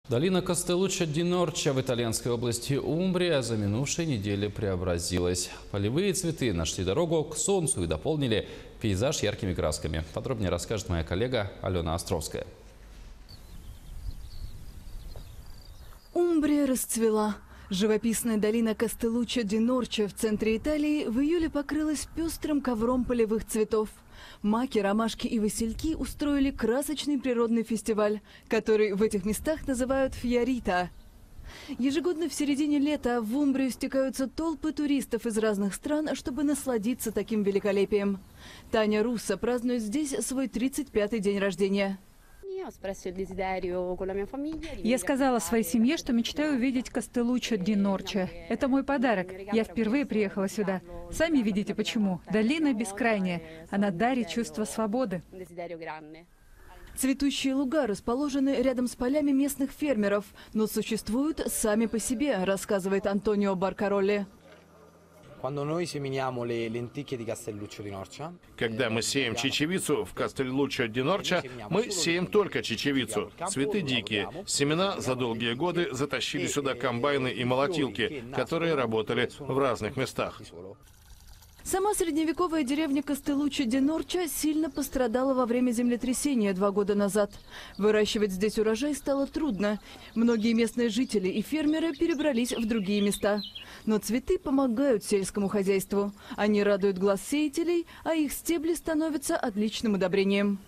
Долина Кастеллуччо-ди-Норча в итальянской области Умбрия за минувшей неделе преобразилась. Полевые цветы нашли дорогу к солнцу и дополнили пейзаж яркими красками. Подробнее расскажет моя коллега Алена Островская. Умбрия расцвела. Живописная долина Кастеллуччо-ди-Норча в центре Италии в июле покрылась пестрым ковром полевых цветов. Маки, ромашки и васильки устроили красочный природный фестиваль, который в этих местах называют «Фьорита». Ежегодно в середине лета в Умбрию стекаются толпы туристов из разных стран, чтобы насладиться таким великолепием. Таня Руссо празднует здесь свой 35-й день рождения. Я сказала своей семье, что мечтаю увидеть Кастеллуччо-ди-Норча. Это мой подарок. Я впервые приехала сюда. Сами видите почему. Долина бескрайняя. Она дарит чувство свободы. Цветущие луга расположены рядом с полями местных фермеров, но существуют сами по себе, рассказывает Антонио Баркаролли. Когда мы сеем чечевицу в Кастеллуччо-ди-Норча, мы сеем только чечевицу. Цветы дикие. Семена за долгие годы затащили сюда комбайны и молотилки, которые работали в разных местах. Сама средневековая деревня Кастеллуччо-ди-Норча сильно пострадала во время землетрясения 2 года назад. Выращивать здесь урожай стало трудно. Многие местные жители и фермеры перебрались в другие места. Но цветы помогают сельскому хозяйству. Они радуют глаз сеятелей, а их стебли становятся отличным удобрением.